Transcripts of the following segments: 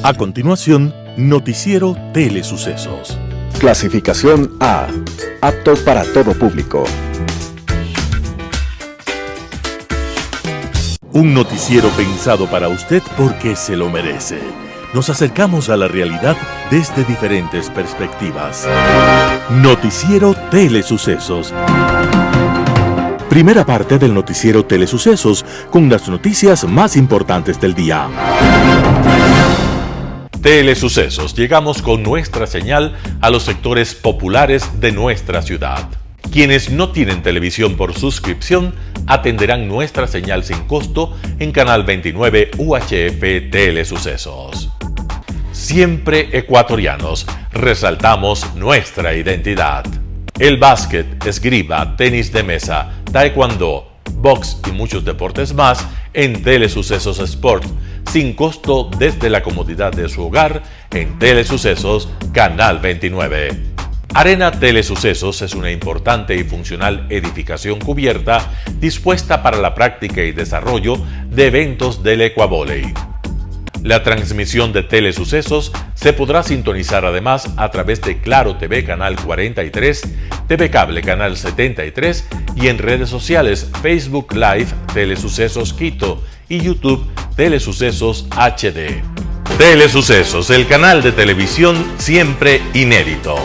A continuación, Noticiero Telesucesos. Clasificación A. Apto para todo público. Un noticiero pensado para usted porque se lo merece. Nos acercamos a la realidad desde diferentes perspectivas. Noticiero Telesucesos. Primera parte del Noticiero Telesucesos, con las noticias más importantes del día. Telesucesos, llegamos con nuestra señal a los sectores populares de nuestra ciudad. Quienes no tienen televisión por suscripción atenderán nuestra señal sin costo en Canal 29 UHF Telesucesos. Siempre ecuatorianos, resaltamos nuestra identidad. El básquet, esgrima, tenis de mesa, taekwondo, box y muchos deportes más en Telesucesos Sport, sin costo desde la comodidad de su hogar en Telesucesos Canal 29. Arena Telesucesos es una importante y funcional edificación cubierta dispuesta para la práctica y desarrollo de eventos del Ecuavolley. La transmisión de Telesucesos se podrá sintonizar además a través de Claro TV Canal 43, TV Cable Canal 73 y en redes sociales Facebook Live Telesucesos Quito y YouTube Telesucesos HD. Telesucesos, el canal de televisión siempre inédito.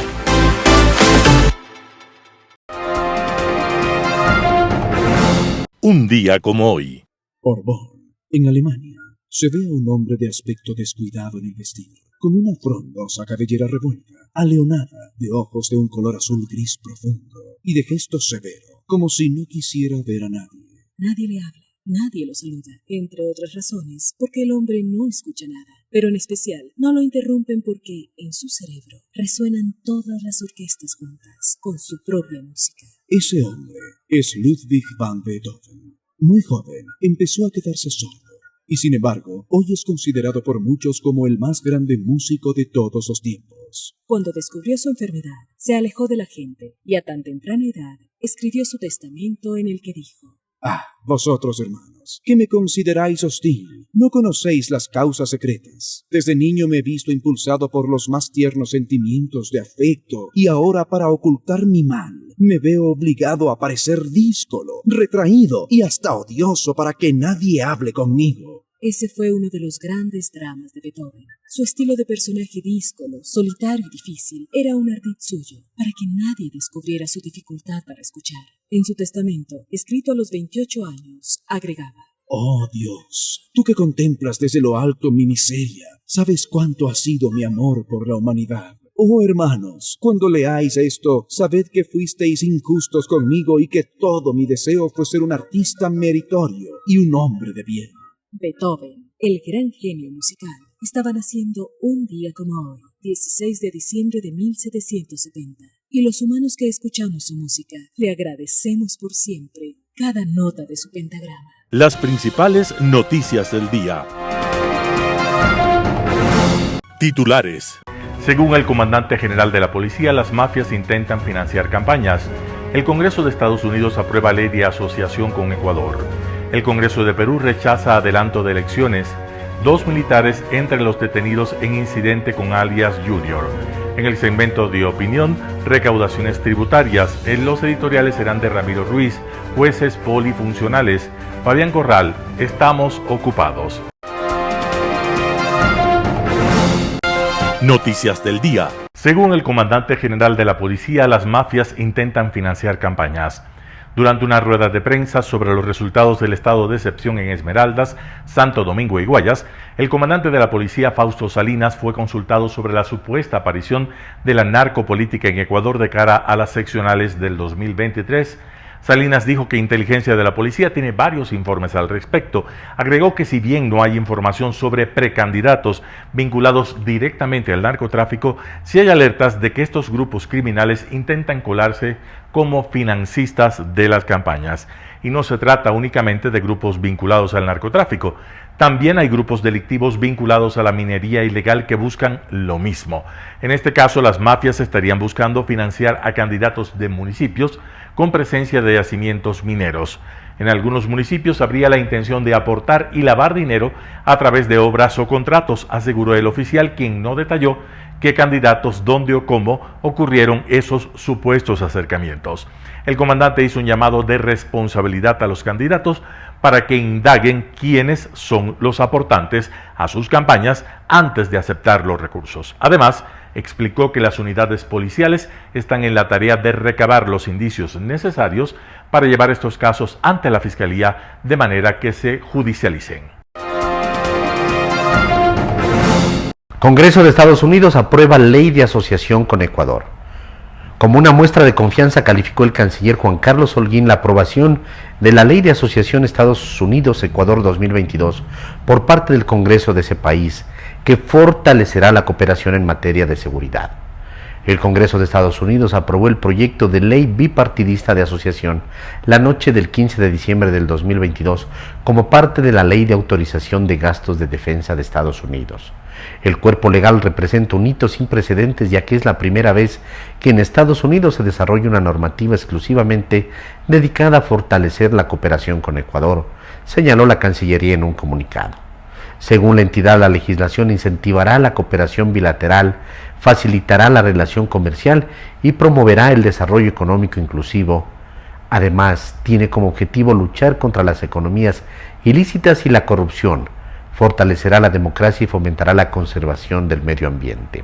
Un día como hoy. Por Bonn, en Alemania, se ve a un hombre de aspecto descuidado en el vestir, con una frondosa cabellera revuelta, aleonada, de ojos de un color azul gris profundo y de gesto severo, como si no quisiera ver a nadie. Nadie le habla, nadie lo saluda, entre otras razones, porque el hombre no escucha nada, pero en especial no lo interrumpen porque en su cerebro resuenan todas las orquestas juntas, con su propia música. Ese hombre es Ludwig van Beethoven. Muy joven, empezó a quedarse sordo. Y sin embargo, hoy es considerado por muchos como el más grande músico de todos los tiempos. Cuando descubrió su enfermedad, se alejó de la gente y a tan temprana edad escribió su testamento en el que dijo: Ah, vosotros hermanos, que me consideráis hostil, no conocéis las causas secretas. Desde niño me he visto impulsado por los más tiernos sentimientos de afecto y ahora para ocultar mi mal me veo obligado a parecer díscolo, retraído y hasta odioso para que nadie hable conmigo. Ese fue uno de los grandes dramas de Beethoven. Su estilo de personaje díscolo, solitario y difícil era un ardid suyo, para que nadie descubriera su dificultad para escuchar. En su testamento, escrito a los 28 años, agregaba: Oh Dios, tú que contemplas desde lo alto mi miseria, sabes cuánto ha sido mi amor por la humanidad. Oh hermanos, cuando leáis esto, sabed que fuisteis injustos conmigo y que todo mi deseo fue ser un artista meritorio y un hombre de bien. Beethoven, el gran genio musical, estaba naciendo un día como hoy, 16 de diciembre de 1770. Y los humanos que escuchamos su música, le agradecemos por siempre cada nota de su pentagrama. Las principales noticias del día. Titulares. Según el comandante general de la policía, las mafias intentan financiar campañas. El Congreso de Estados Unidos aprueba ley de asociación con Ecuador. El Congreso de Perú rechaza adelanto de elecciones. 2 militares entre los detenidos en incidente con alias Junior. En el segmento de opinión, recaudaciones tributarias. Los editoriales serán de Ramiro Ruiz, jueces polifuncionales. Fabián Corral, estamos ocupados. Noticias del día. Según el comandante general de la policía, las mafias intentan financiar campañas. Durante una rueda de prensa sobre los resultados del estado de excepción en Esmeraldas, Santo Domingo y Guayas, el comandante de la policía, Fausto Salinas, fue consultado sobre la supuesta aparición de la narcopolítica en Ecuador de cara a las seccionales del 2023. Salinas dijo que inteligencia de la policía tiene varios informes al respecto. Agregó que si bien no hay información sobre precandidatos vinculados directamente al narcotráfico, sí hay alertas de que estos grupos criminales intentan colarse como financistas de las campañas. Y no se trata únicamente de grupos vinculados al narcotráfico. También hay grupos delictivos vinculados a la minería ilegal que buscan lo mismo. En este caso, las mafias estarían buscando financiar a candidatos de municipios con presencia de yacimientos mineros. En algunos municipios habría la intención de aportar y lavar dinero a través de obras o contratos, aseguró el oficial, quien no detalló qué candidatos, dónde o cómo ocurrieron esos supuestos acercamientos. El comandante hizo un llamado de responsabilidad a los candidatos para que indaguen quiénes son los aportantes a sus campañas antes de aceptar los recursos. Además, explicó que las unidades policiales están en la tarea de recabar los indicios necesarios para llevar estos casos ante la Fiscalía de manera que se judicialicen. Congreso de Estados Unidos aprueba ley de asociación con Ecuador. Como una muestra de confianza calificó el canciller Juan Carlos Holguín la aprobación de la Ley de Asociación Estados Unidos-Ecuador 2022 por parte del Congreso de ese país, que fortalecerá la cooperación en materia de seguridad. El Congreso de Estados Unidos aprobó el proyecto de ley bipartidista de asociación la noche del 15 de diciembre del 2022 como parte de la Ley de Autorización de Gastos de Defensa de Estados Unidos. El cuerpo legal representa un hito sin precedentes, ya que es la primera vez que en Estados Unidos se desarrolla una normativa exclusivamente dedicada a fortalecer la cooperación con Ecuador, señaló la Cancillería en un comunicado. Según la entidad, la legislación incentivará la cooperación bilateral, facilitará la relación comercial y promoverá el desarrollo económico inclusivo. Además, tiene como objetivo luchar contra las economías ilícitas y la corrupción, fortalecerá la democracia y fomentará la conservación del medio ambiente.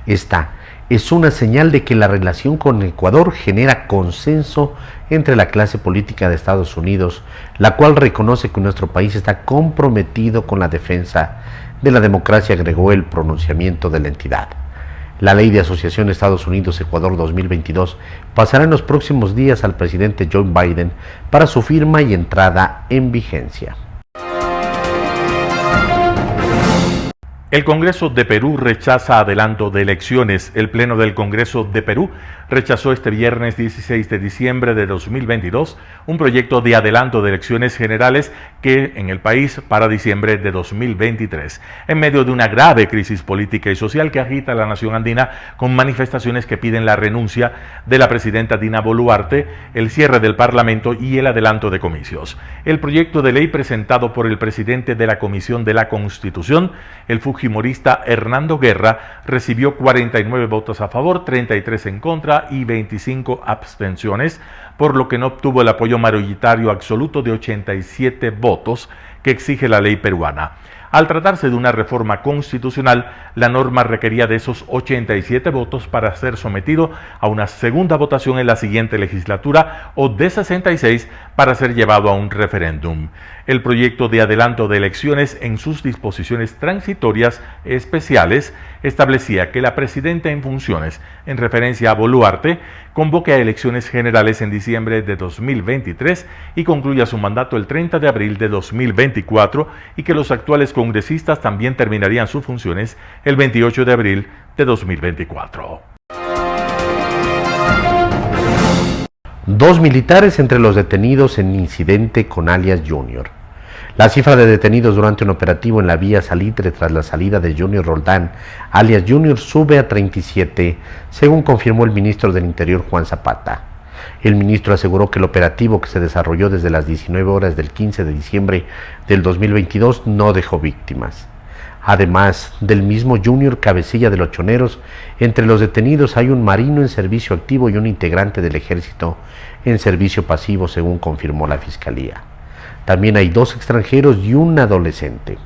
Esta es una señal de que la relación con Ecuador genera consenso entre la clase política de Estados Unidos, la cual reconoce que nuestro país está comprometido con la defensa de la democracia, agregó el pronunciamiento de la entidad. La Ley de Asociación Estados Unidos-Ecuador 2022 pasará en los próximos días al presidente Joe Biden para su firma y entrada en vigencia. El Congreso de Perú rechaza adelanto de elecciones. El Pleno del Congreso de Perú rechazó este viernes 16 de diciembre de 2022 un proyecto de adelanto de elecciones generales en el país para diciembre de 2023, en medio de una grave crisis política y social que agita a la nación andina, con manifestaciones que piden la renuncia de la presidenta Dina Boluarte, el cierre del Parlamento y el adelanto de comicios. El proyecto de ley presentado por el presidente de la Comisión de la Constitución, el fujimorista Hernando Guerra, recibió 49 votos a favor, 33 en contra y 25 abstenciones, por lo que no obtuvo el apoyo mayoritario absoluto de 87 votos que exige la ley peruana. Al tratarse de una reforma constitucional, la norma requería de esos 87 votos para ser sometido a una segunda votación en la siguiente legislatura, o de 66 para ser llevado a un referéndum. El proyecto de adelanto de elecciones, en sus disposiciones transitorias especiales, establecía que la presidenta en funciones, en referencia a Boluarte, convoque a elecciones generales en diciembre de 2023 y concluya su mandato el 30 de abril de 2024, y que los actuales congresistas también terminarían sus funciones el 28 de abril de 2024. 2 militares entre los detenidos en incidente con alias Junior. La cifra de detenidos durante un operativo en la vía Salitre tras la salida de Junior Roldán, alias Junior, sube a 37, según confirmó el ministro del Interior, Juan Zapata. El ministro aseguró que el operativo, que se desarrolló desde las 19 horas del 15 de diciembre del 2022, no dejó víctimas. Además del mismo Junior, cabecilla de los choneros, entre los detenidos hay un marino en servicio activo y un integrante del ejército en servicio pasivo, según confirmó la Fiscalía. También hay 2 extranjeros y un adolescente.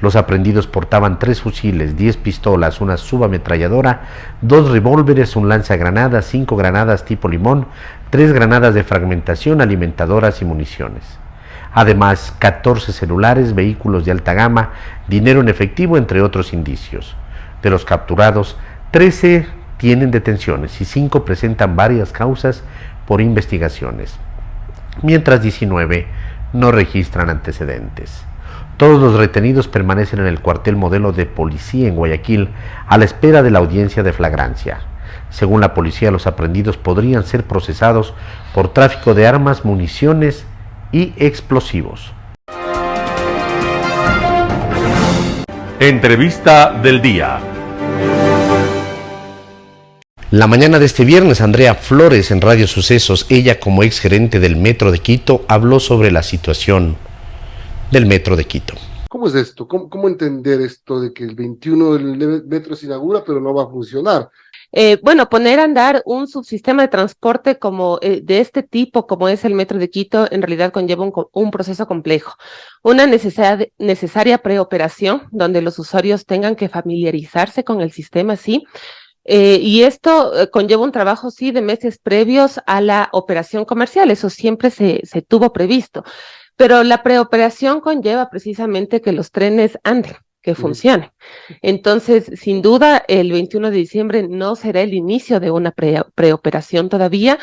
Los aprehendidos portaban 3 fusiles, 10 pistolas, una subametralladora, 2 revólveres, un lanzagranadas, 5 granadas tipo limón, 3 granadas de fragmentación, alimentadoras y municiones. Además, 14 celulares, vehículos de alta gama, dinero en efectivo, entre otros indicios. De los capturados, 13 tienen detenciones y 5 presentan varias causas por investigaciones, mientras 19 no registran antecedentes. Todos los retenidos permanecen en el cuartel modelo de policía en Guayaquil a la espera de la audiencia de flagrancia. Según la policía, los aprehendidos podrían ser procesados por tráfico de armas, municiones y explosivos. Entrevista del día. La mañana de este viernes, Andrea Flores en Radio Sucesos, ella como ex gerente del Metro de Quito, habló sobre la situación del Metro de Quito. ¿Cómo es esto? ¿Cómo entender esto de que el 21 el metro se inaugura pero no va a funcionar? Bueno, poner a andar un subsistema de transporte como de este tipo, como es el Metro de Quito, en realidad conlleva un proceso complejo. Una necesaria preoperación donde los usuarios tengan que familiarizarse con el sistema, sí. Y esto conlleva un trabajo, sí, de meses previos a la operación comercial. Eso siempre se tuvo previsto. Pero la preoperación conlleva precisamente que los trenes anden, que funcionen. Entonces, sin duda, el 21 de diciembre no será el inicio de una preoperación todavía.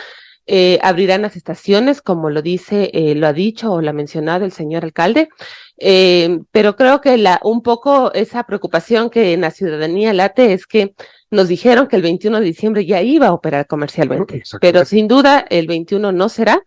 Abrirán las estaciones, como lo ha dicho o lo ha mencionado el señor alcalde. Pero creo que un poco esa preocupación que en la ciudadanía late es que nos dijeron que el 21 de diciembre ya iba a operar comercialmente, pero sin duda el 21 no será.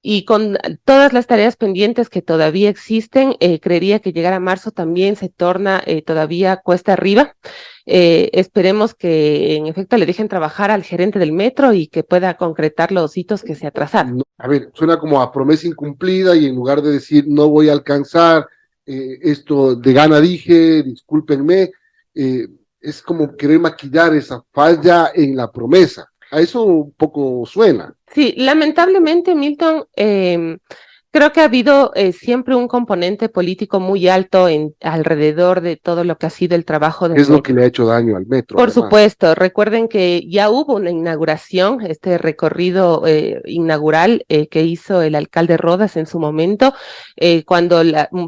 Y con todas las tareas pendientes que todavía existen, creería que llegar a marzo también se torna todavía cuesta arriba. Esperemos que en efecto le dejen trabajar al gerente del metro y que pueda concretar los hitos que se atrasaron. A ver, suena como a promesa incumplida y en lugar de decir no voy a alcanzar, esto de gana dije, discúlpenme, es como querer maquillar esa falla en la promesa. A eso un poco suena. Sí, lamentablemente, Milton, creo que ha habido siempre un componente político muy alto alrededor de todo lo que ha sido el trabajo del metro. Es lo que le ha hecho daño al metro. Por supuesto, recuerden que ya hubo una inauguración, este recorrido inaugural que hizo el alcalde Rodas en su momento, cuando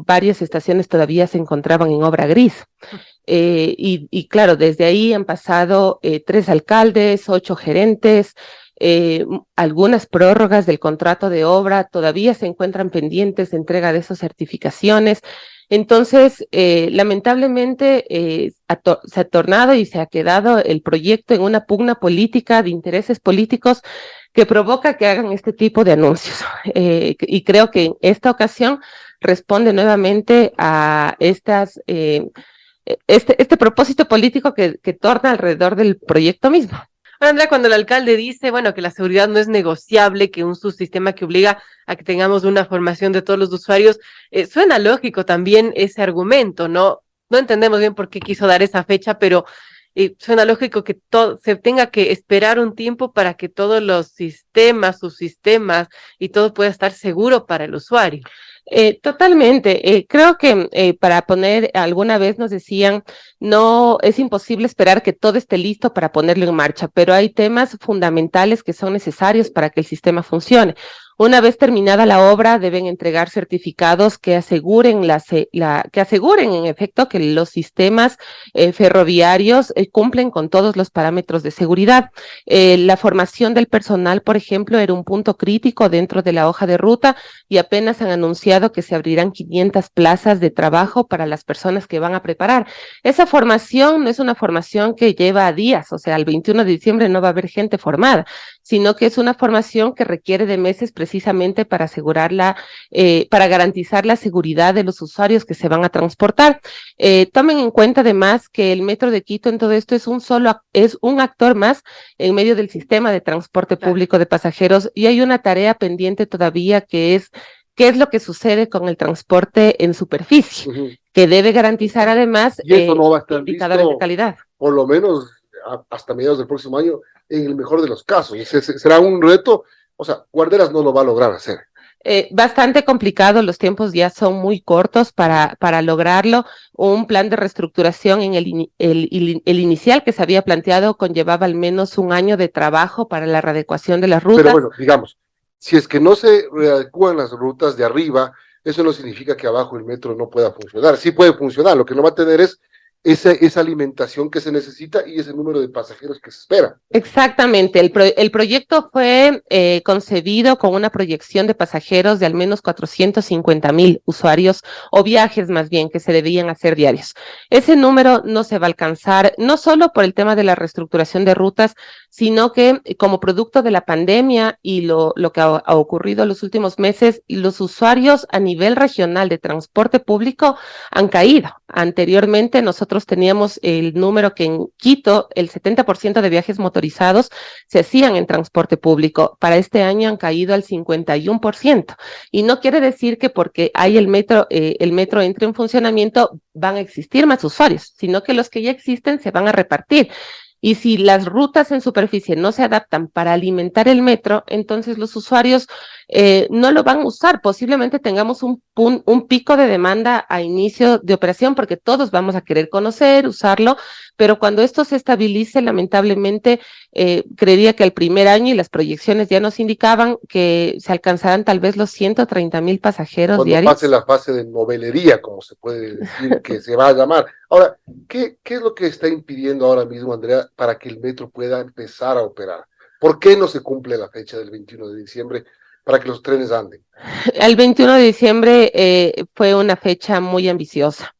varias estaciones todavía se encontraban en obra gris. Y claro, desde ahí han pasado 3 alcaldes, 8 gerentes, algunas prórrogas del contrato de obra, todavía se encuentran pendientes de entrega de esas certificaciones. Entonces, lamentablemente, se ha tornado y se ha quedado el proyecto en una pugna política de intereses políticos que provoca que hagan este tipo de anuncios. Y creo que en esta ocasión responde nuevamente a este propósito político que torna alrededor del proyecto mismo. Andrea, cuando el alcalde dice, bueno, que la seguridad no es negociable, que un subsistema que obliga a que tengamos una formación de todos los usuarios, suena lógico también ese argumento, ¿no? No entendemos bien por qué quiso dar esa fecha, pero suena lógico que se tenga que esperar un tiempo para que todos los sistemas, subsistemas y todo pueda estar seguro para el usuario. Totalmente. Creo que alguna vez nos decían, no, es imposible esperar que todo esté listo para ponerlo en marcha, pero hay temas fundamentales que son necesarios para que el sistema funcione. Una vez terminada la obra, deben entregar certificados que aseguren en efecto que los sistemas ferroviarios cumplen con todos los parámetros de seguridad. La formación del personal, por ejemplo, era un punto crítico dentro de la hoja de ruta y apenas han anunciado que se abrirán 500 plazas de trabajo para las personas que van a preparar. Esa formación no es una formación que lleva días, o sea, el 21 de diciembre no va a haber gente formada, sino que es una formación que requiere de meses precisamente para para garantizar la seguridad de los usuarios que se van a transportar. Tomen en cuenta además que el Metro de Quito en todo esto es un actor más en medio del sistema de transporte público de pasajeros y hay una tarea pendiente todavía que es qué es lo que sucede con el transporte en superficie, que debe garantizar además y eso no va a estar indicadores de calidad. Por lo menos hasta mediados del próximo año, en el mejor de los casos. Será un reto, o sea, Guarderas no lo va a lograr hacer. Bastante complicado, los tiempos ya son muy cortos para lograrlo. Un plan de reestructuración en el inicial que se había planteado conllevaba al menos 1 año de trabajo para la readecuación de las rutas. Pero bueno, digamos, si es que no se readecúan las rutas de arriba, eso no significa que abajo el metro no pueda funcionar. Sí puede funcionar, lo que no va a tener es esa alimentación que se necesita y ese número de pasajeros que se espera. Exactamente, el proyecto fue concebido con una proyección de pasajeros de al menos 450,000 usuarios o viajes más bien que se debían hacer diarios. Ese número no se va a alcanzar, no solo por el tema de la reestructuración de rutas, sino que como producto de la pandemia y lo que ha ocurrido en los últimos meses, los usuarios a nivel regional de transporte público han caído. Anteriormente nosotros nosotros teníamos el número que en Quito el 70% de viajes motorizados se hacían en transporte público. Para este año han caído al 51%. Y no quiere decir que porque hay el metro entre en funcionamiento van a existir más usuarios, sino que los que ya existen se van a repartir. Y si las rutas en superficie no se adaptan para alimentar el metro, entonces los usuarios no lo van a usar. Posiblemente tengamos un pico de demanda a inicio de operación porque todos vamos a querer conocer, usarlo, pero cuando esto se estabilice, lamentablemente, creería que el primer año y las proyecciones ya nos indicaban que se alcanzarán tal vez los 130,000 pasajeros cuando diarios. pase la fase de novelería, como se puede decir que se va a llamar. Ahora, ¿qué es lo que está impidiendo ahora mismo, Andrea, para que el metro pueda empezar a operar? ¿Por qué no se cumple la fecha del 21 de diciembre para que los trenes anden? El 21 de diciembre fue una fecha muy ambiciosa.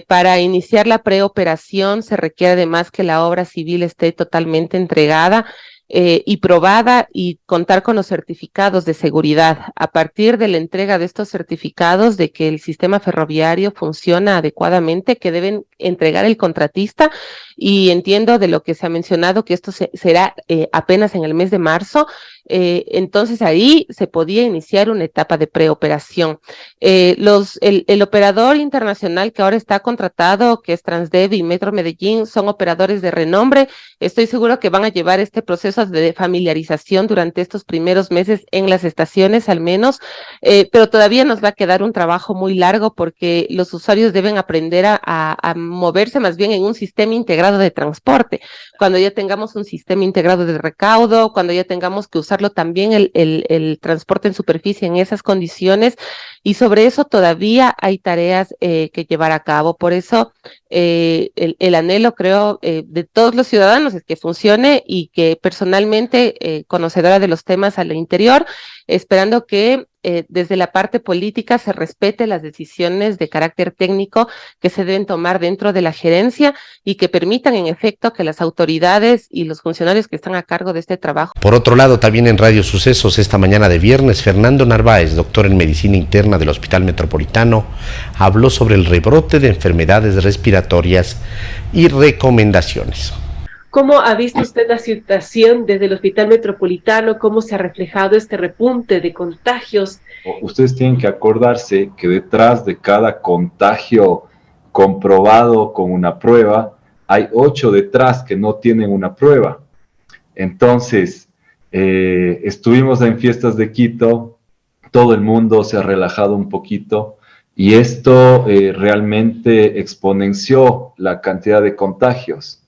Para iniciar la preoperación se requiere además que la obra civil esté totalmente entregada y probada y contar con los certificados de seguridad. A partir de la entrega de estos certificados de que el sistema ferroviario funciona adecuadamente, que deben entregar el contratista, y entiendo de lo que se ha mencionado que esto será apenas en el mes de marzo, entonces ahí se podía iniciar una etapa de preoperación. El operador internacional que ahora está contratado, que es Transdev y Metro Medellín, son operadores de renombre. Estoy seguro que van a llevar este proceso de familiarización durante estos primeros meses en las estaciones al menos, pero todavía nos va a quedar un trabajo muy largo porque los usuarios deben aprender a moverse más bien en un sistema integrado de transporte. Cuando ya tengamos un sistema integrado de recaudo, cuando ya tengamos que usarlo también el transporte en superficie en esas condiciones, y sobre eso todavía hay tareas que llevar a cabo. Por eso el anhelo, creo, de todos los ciudadanos es que funcione, y que personalmente, conocedora de los temas al interior, esperando que desde la parte política se respete las decisiones de carácter técnico que se deben tomar dentro de la gerencia y que permitan en efecto que las autoridades y los funcionarios que están a cargo de este trabajo. Por otro lado, también en Radio Sucesos esta mañana de viernes, Fernando Narváez, doctor en Medicina Interna del Hospital Metropolitano, habló sobre el rebrote de enfermedades respiratorias y recomendaciones. ¿Cómo ha visto usted la situación desde el Hospital Metropolitano? ¿Cómo se ha reflejado este repunte de contagios? Ustedes tienen que acordarse que detrás de cada contagio comprobado con una prueba, hay 8 detrás que no tienen una prueba. Entonces, estuvimos en fiestas de Quito, todo el mundo se ha relajado un poquito, y esto realmente exponenció la cantidad de contagios.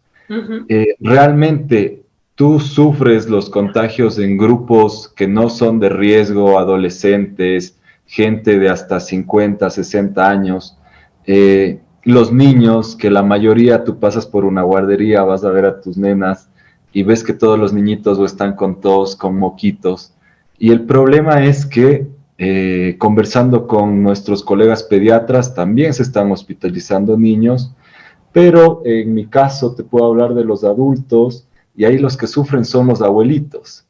Realmente tú sufres los contagios en grupos que no son de riesgo, adolescentes, gente de hasta 50, 60 años, los niños, que la mayoría tú pasas por una guardería, vas a ver a tus nenas y ves que todos los niñitos o están con tos, con moquitos, y el problema es que conversando con nuestros colegas pediatras también se están hospitalizando niños. Pero en mi caso te puedo hablar de los adultos, y ahí los que sufren son los abuelitos.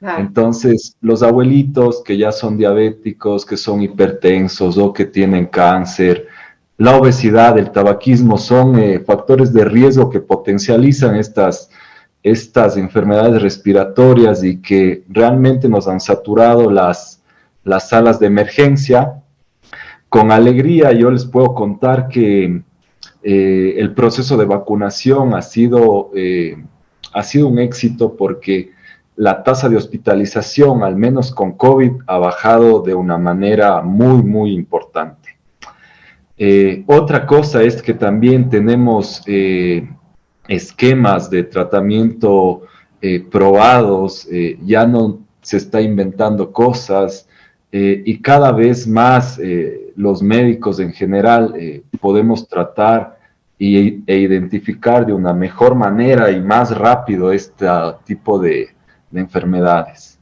Entonces, los abuelitos que ya son diabéticos, que son hipertensos o que tienen cáncer, la obesidad, el tabaquismo son factores de riesgo que potencializan estas enfermedades respiratorias y que realmente nos han saturado las salas de emergencia. Con alegría yo les puedo contar que el proceso de vacunación ha sido un éxito, porque la tasa de hospitalización, al menos con COVID, ha bajado de una manera muy, muy importante. Otra cosa es que también tenemos esquemas de tratamiento probados, ya no se está inventando cosas, y cada vez más los médicos en general podemos tratar e identificar de una mejor manera y más rápido este tipo de enfermedades.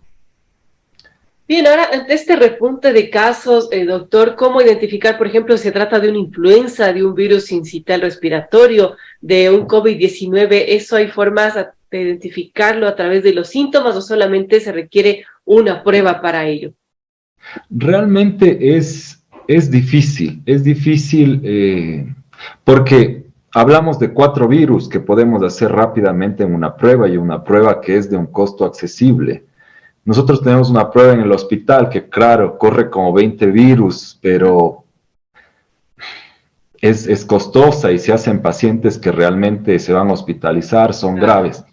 Bien, ahora, ante este repunte de casos, doctor, ¿cómo identificar, por ejemplo, si se trata de una influenza, de un virus sincital respiratorio, de un COVID-19? ¿Eso hay formas de identificarlo a través de los síntomas o solamente se requiere una prueba para ello? Realmente es difícil porque hablamos de 4 virus que podemos hacer rápidamente en una prueba y una prueba que es de un costo accesible. Nosotros tenemos una prueba en el hospital que, claro, corre como 20 virus, pero es costosa y se hacen pacientes que realmente se van a hospitalizar, son graves.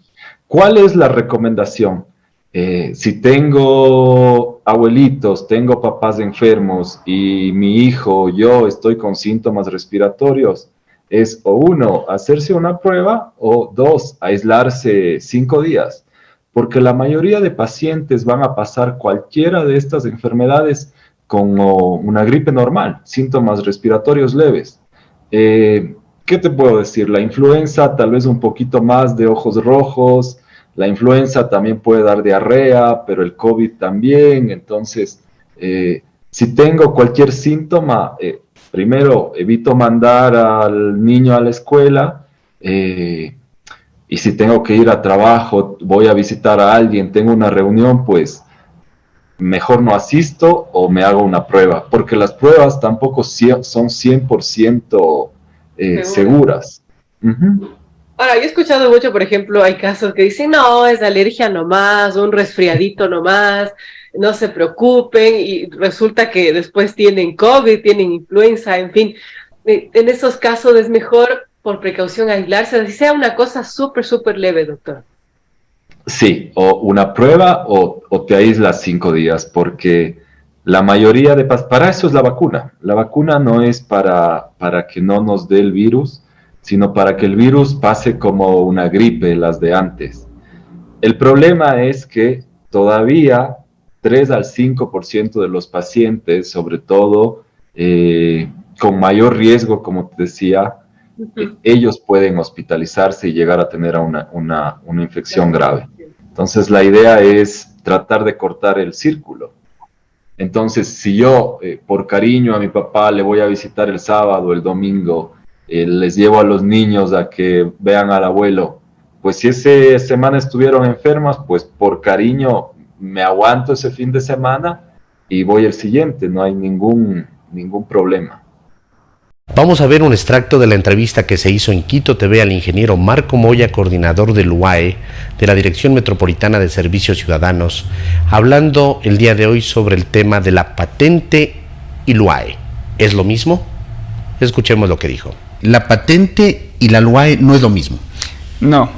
¿Cuál es la recomendación? Si tengo abuelitos, tengo papás enfermos y mi hijo o yo estoy con síntomas respiratorios, es o 1, hacerse una prueba, o 2, aislarse 5 días. Porque la mayoría de pacientes van a pasar cualquiera de estas enfermedades como una gripe normal, síntomas respiratorios leves. ¿Qué te puedo decir? La influenza tal vez un poquito más de ojos rojos, la influenza también puede dar diarrea, pero el COVID también. Entonces, si tengo cualquier síntoma, primero evito mandar al niño a la escuela, y si tengo que ir a trabajo, voy a visitar a alguien, tengo una reunión, pues mejor no asisto o me hago una prueba, porque las pruebas tampoco son 100% seguras. Ahora, yo he escuchado mucho, por ejemplo, hay casos que dicen, no, es alergia nomás, un resfriadito nomás, no se preocupen, y resulta que después tienen COVID, tienen influenza, en fin. En esos casos es mejor, por precaución, aislarse, así sea una cosa súper, súper leve, doctor. Sí, o una prueba o te aíslas 5 días, porque la mayoría de... Para eso es la vacuna. La vacuna no es para que no nos dé el virus, sino para que el virus pase como una gripe, las de antes. El problema es que todavía 3 al 5% de los pacientes, sobre todo con mayor riesgo, como te decía, ellos pueden hospitalizarse y llegar a tener una infección grave. Entonces la idea es tratar de cortar el círculo. Entonces, si yo por cariño a mi papá le voy a visitar el sábado, el domingo, les llevo a los niños a que vean al abuelo, pues si esa semana estuvieron enfermas, pues por cariño me aguanto ese fin de semana y voy el siguiente, no hay ningún problema. Vamos a ver un extracto de la entrevista que se hizo en Quito TV al ingeniero Marco Moya, coordinador del UAE, de la Dirección Metropolitana de Servicios Ciudadanos, hablando el día de hoy sobre el tema de la patente y el UAE. ¿Es lo mismo? Escuchemos lo que dijo. La patente y la LUAE no es lo mismo. No,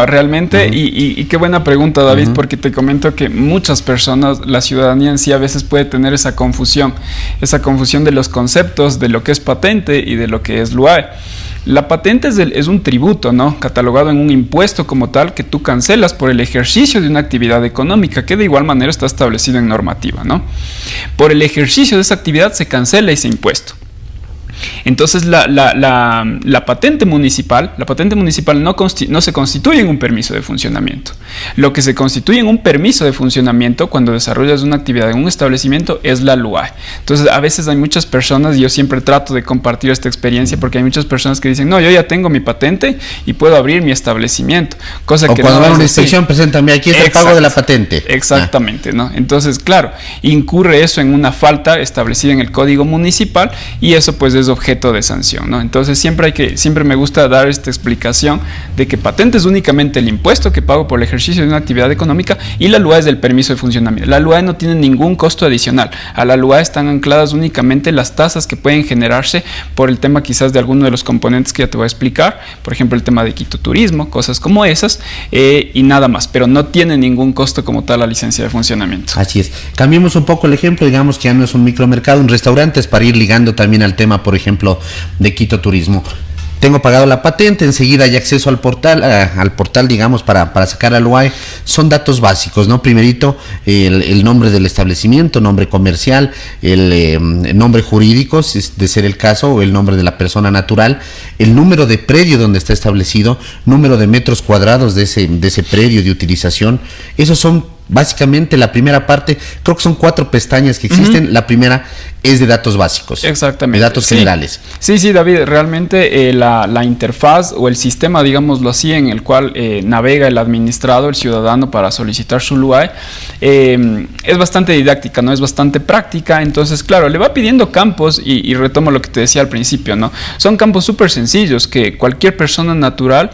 realmente, y qué buena pregunta, David, porque te comento que muchas personas, la ciudadanía en sí a veces puede tener esa confusión de los conceptos, de lo que es patente y de lo que es LUAE. La patente es un tributo, ¿no? Catalogado en un impuesto como tal que tú cancelas por el ejercicio de una actividad económica, que de igual manera está establecido en normativa, ¿no? Por el ejercicio de esa actividad se cancela ese impuesto. Entonces la patente municipal no se constituye en un permiso de funcionamiento. Lo que se constituye en un permiso de funcionamiento cuando desarrollas una actividad en un establecimiento es la LUAE. Entonces a veces hay muchas personas, y yo siempre trato de compartir esta experiencia, porque hay muchas personas que dicen, no, yo ya tengo mi patente y puedo abrir mi establecimiento. Cosa o que cuando no van a una así. inspección, preséntame, aquí está el pago de la patente. Exactamente, ¿no? Entonces, claro, incurre eso en una falta establecida en el Código Municipal y eso pues es objeto de sanción, ¿no? Entonces siempre me gusta dar esta explicación de que patente es únicamente el impuesto que pago por el ejercicio de una actividad económica y la LUAE es del permiso de funcionamiento. La LUAE no tiene ningún costo adicional. A la LUAE están ancladas únicamente las tasas que pueden generarse por el tema quizás de alguno de los componentes que ya te voy a explicar, por ejemplo el tema de Quito Turismo, cosas como esas, y nada más, pero no tiene ningún costo como tal la licencia de funcionamiento. Así es. Cambiemos un poco el ejemplo, digamos que ya no es un micromercado, un restaurante, es para ir ligando también al tema, por ejemplo, de Quito Turismo. Tengo pagado la patente, enseguida hay acceso al portal, digamos, para sacar al UAE. Son datos básicos, ¿no? Primerito, el nombre del establecimiento, nombre comercial, el nombre jurídico, si es de ser el caso, o el nombre de la persona natural, el número de predio donde está establecido, número de metros cuadrados de ese predio de utilización. Esos son básicamente la primera parte. Creo que son 4 pestañas que existen. La primera, es de datos básicos. Exactamente. De datos generales. Sí, David, realmente la interfaz o el sistema, digámoslo así, en el cual navega el administrado, el ciudadano, para solicitar su LUAE, es bastante didáctica, ¿no? Es bastante práctica. Entonces, claro, le va pidiendo campos y retomo lo que te decía al principio, ¿no? Son campos súper sencillos que cualquier persona natural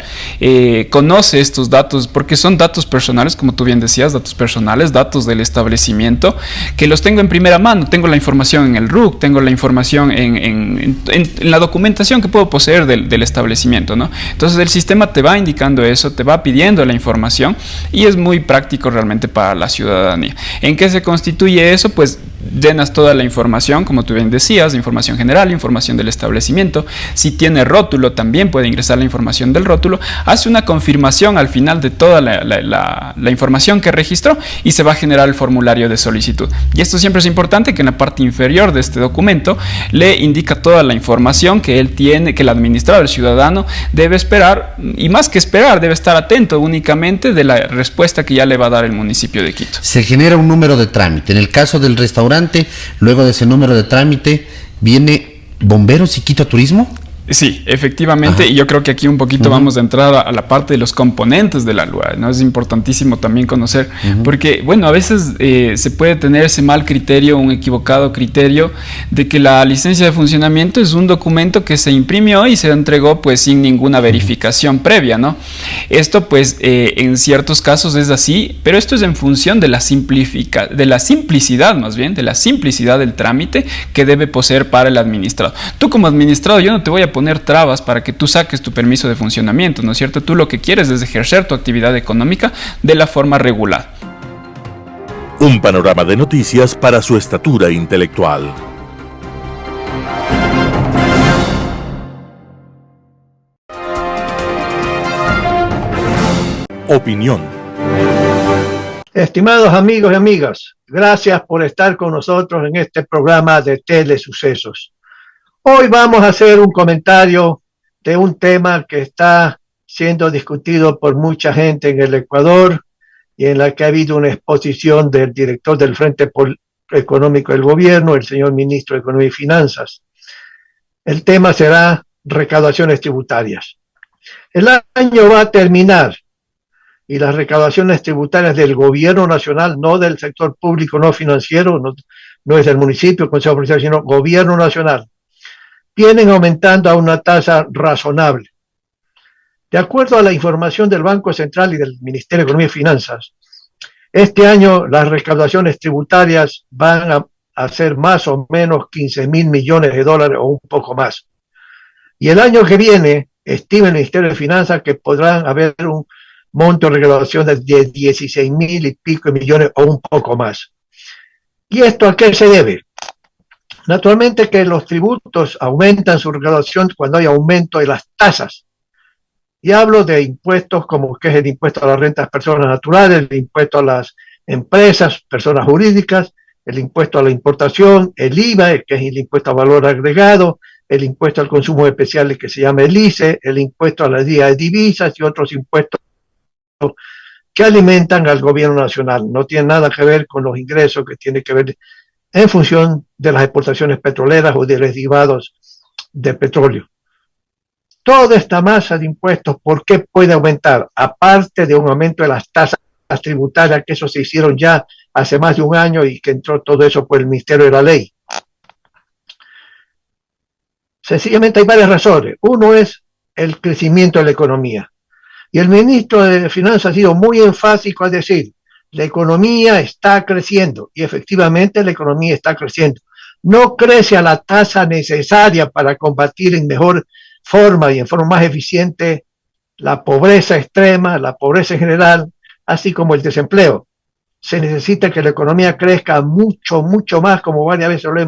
conoce estos datos, porque son datos personales, como tú bien decías, datos personales, datos del establecimiento, que los tengo en primera mano. Tengo la información en el RUC, tengo la información en la documentación que puedo poseer del establecimiento, ¿no? Entonces el sistema te va indicando eso, te va pidiendo la información y es muy práctico realmente para la ciudadanía. ¿En qué se constituye eso? Pues llenas toda la información, como tú bien decías, información general, información del establecimiento. Si tiene rótulo, también puede ingresar la información del rótulo. Hace una confirmación al final de toda la información que registró y se va a generar el formulario de solicitud. Y esto siempre es importante, que en la parte inferior de este documento le indica toda la información que él tiene, que el administrador, el ciudadano, debe esperar, y más que esperar, debe estar atento únicamente de la respuesta que ya le va a dar el municipio de Quito. Se genera un número de trámite. En el caso del restaurante, luego de ese número de trámite, viene Bomberos y Quito Turismo. Sí, efectivamente. Ajá. Y yo creo que aquí un poquito vamos a entrar a la parte de los componentes de la LUAE, ¿no? Es importantísimo también conocer, porque, bueno, a veces se puede tener ese mal criterio, un equivocado criterio de que la licencia de funcionamiento es un documento que se imprimió y se entregó pues sin ninguna verificación previa, ¿no? Esto pues en ciertos casos es así, pero esto es en función de la simplicidad más bien, de la simplicidad del trámite que debe poseer para el administrado. Tú como administrado, yo no te voy a poner trabas para que tú saques tu permiso de funcionamiento, ¿no es cierto? Tú lo que quieres es ejercer tu actividad económica de la forma regular. Un panorama de noticias para su estatura intelectual. Opinión. Estimados amigos y amigas, gracias por estar con nosotros en este programa de Telesucesos. Hoy vamos a hacer un comentario de un tema que está siendo discutido por mucha gente en el Ecuador y en la que ha habido una exposición del director del Frente Económico del Gobierno, el señor ministro de Economía y Finanzas. El tema será recaudaciones tributarias. El año va a terminar y las recaudaciones tributarias del gobierno nacional, no del sector público, no financiero, no es del municipio, consejo provincial, sino gobierno nacional, vienen aumentando a una tasa razonable. De acuerdo a la información del Banco Central y del Ministerio de Economía y Finanzas, este año las recaudaciones tributarias van a ser más o menos 15.000 millones de dólares o un poco más. Y el año que viene, estima el Ministerio de Finanzas que podrán haber un monto de recaudación de 16.000 y pico millones o un poco más. ¿Y esto a qué se debe? Naturalmente que los tributos aumentan su recaudación cuando hay aumento de las tasas. Y hablo de impuestos como que es el impuesto a las rentas personas naturales, el impuesto a las empresas, personas jurídicas, el impuesto a la importación, el IVA, que es el impuesto a valor agregado, el impuesto al consumo especial que se llama el ICE, el impuesto a la de divisas y otros impuestos que alimentan al gobierno nacional. No tiene nada que ver con los ingresos, que tiene que ver en función de las exportaciones petroleras o de derivados de petróleo. Toda esta masa de impuestos, ¿por qué puede aumentar? Aparte de un aumento de las tasas tributarias, que eso se hicieron ya hace más de un año y que entró todo eso por el Ministerio de la Ley. Sencillamente hay varias razones. Uno es el crecimiento de la economía. Y el ministro de Finanzas ha sido muy enfático al decir, la economía está creciendo, y efectivamente la economía está creciendo. No crece a la tasa necesaria para combatir en mejor forma y en forma más eficiente la pobreza extrema, la pobreza en general, así como el desempleo. Se necesita que la economía crezca mucho, mucho más, como varias veces lo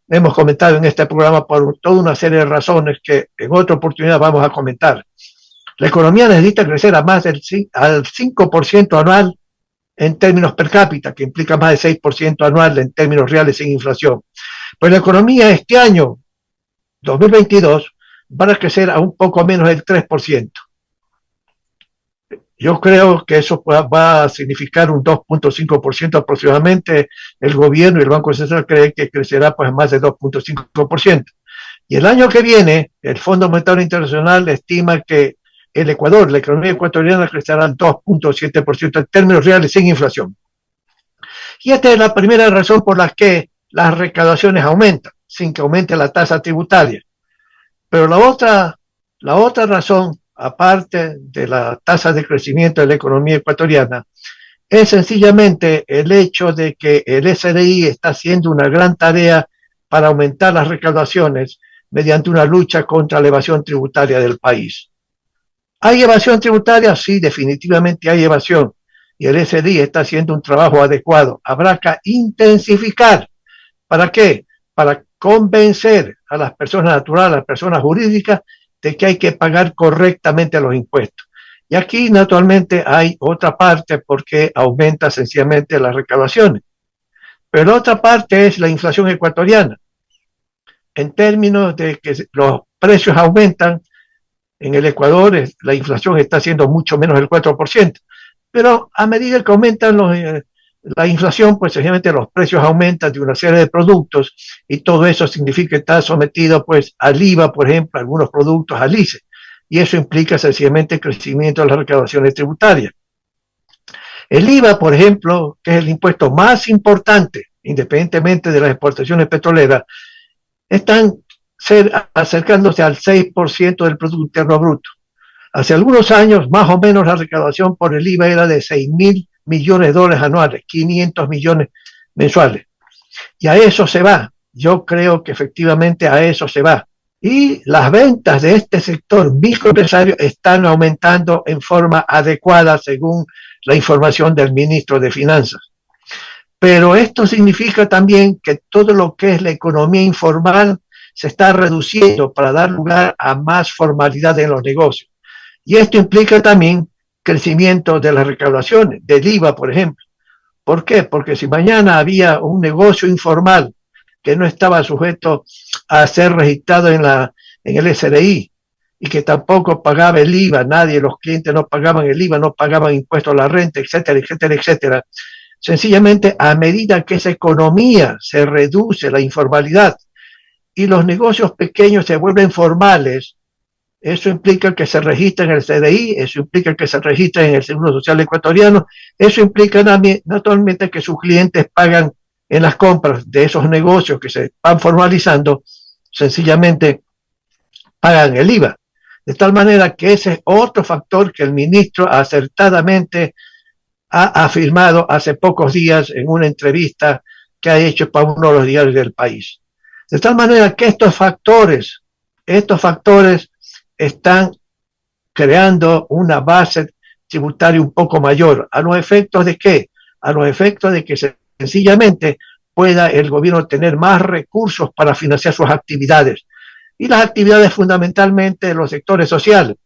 hemos comentado en este programa, por toda una serie de razones que en otra oportunidad vamos a comentar. La economía necesita crecer a más al 5% anual en términos per cápita, que implica más de 6% anual en términos reales sin inflación. Pues la economía este año, 2022, va a crecer a un poco menos del 3%. Yo creo que eso va a significar un 2.5% aproximadamente. El gobierno y el Banco Central creen que crecerá pues más de 2.5%. Y el año que viene, el Fondo Monetario Internacional estima que el Ecuador, la economía ecuatoriana, crecerá al 2.7% en términos reales sin inflación. Y esta es la primera razón por la que las recaudaciones aumentan, sin que aumente la tasa tributaria. Pero la otra razón, aparte de la tasa de crecimiento de la economía ecuatoriana, es sencillamente el hecho de que el SRI está haciendo una gran tarea para aumentar las recaudaciones mediante una lucha contra la evasión tributaria del país. ¿Hay evasión tributaria? Sí, definitivamente hay evasión. Y el SRI está haciendo un trabajo adecuado. Habrá que intensificar. ¿Para qué? Para convencer a las personas naturales, a las personas jurídicas, de que hay que pagar correctamente los impuestos. Y aquí, naturalmente, hay otra parte porque aumenta sencillamente las recaudaciones. Pero la otra parte es la inflación ecuatoriana. En términos de que los precios aumentan, en el Ecuador la inflación está siendo mucho menos del 4%. Pero a medida que aumentan la inflación, pues sencillamente los precios aumentan de una serie de productos y todo eso significa que está sometido pues al IVA, por ejemplo, algunos productos al ICE. Y eso implica sencillamente el crecimiento de las recaudaciones tributarias. El IVA, por ejemplo, que es el impuesto más importante, independientemente de las exportaciones petroleras, están acercándose al 6% del Producto Interno Bruto. Hace algunos años, más o menos, la recaudación por el IVA era de 6.000 millones de dólares anuales, 500 millones mensuales. Y a eso se va. Yo creo que efectivamente a eso se va. Y las ventas de este sector microempresario están aumentando en forma adecuada según la información del ministro de Finanzas. Pero esto significa también que todo lo que es la economía informal se está reduciendo para dar lugar a más formalidad en los negocios. Y esto implica también crecimiento de las recaudaciones, del IVA, por ejemplo. ¿Por qué? Porque si mañana había un negocio informal que no estaba sujeto a ser registrado en el SRI y que tampoco pagaba el IVA, los clientes no pagaban el IVA, no pagaban impuestos a la renta, etcétera, etcétera, etcétera. Sencillamente, a medida que esa economía se reduce, la informalidad, y los negocios pequeños se vuelven formales, eso implica que se registra en el CDI, eso implica que se registra en el Seguro Social Ecuatoriano, eso implica naturalmente que sus clientes pagan en las compras de esos negocios que se van formalizando, sencillamente pagan el IVA. De tal manera que ese es otro factor que el ministro acertadamente ha afirmado hace pocos días en una entrevista que ha hecho para uno de los diarios del país. De tal manera que estos factores están creando una base tributaria un poco mayor. ¿A los efectos de qué? A los efectos de que sencillamente pueda el gobierno tener más recursos para financiar sus actividades. Y las actividades fundamentalmente de los sectores sociales.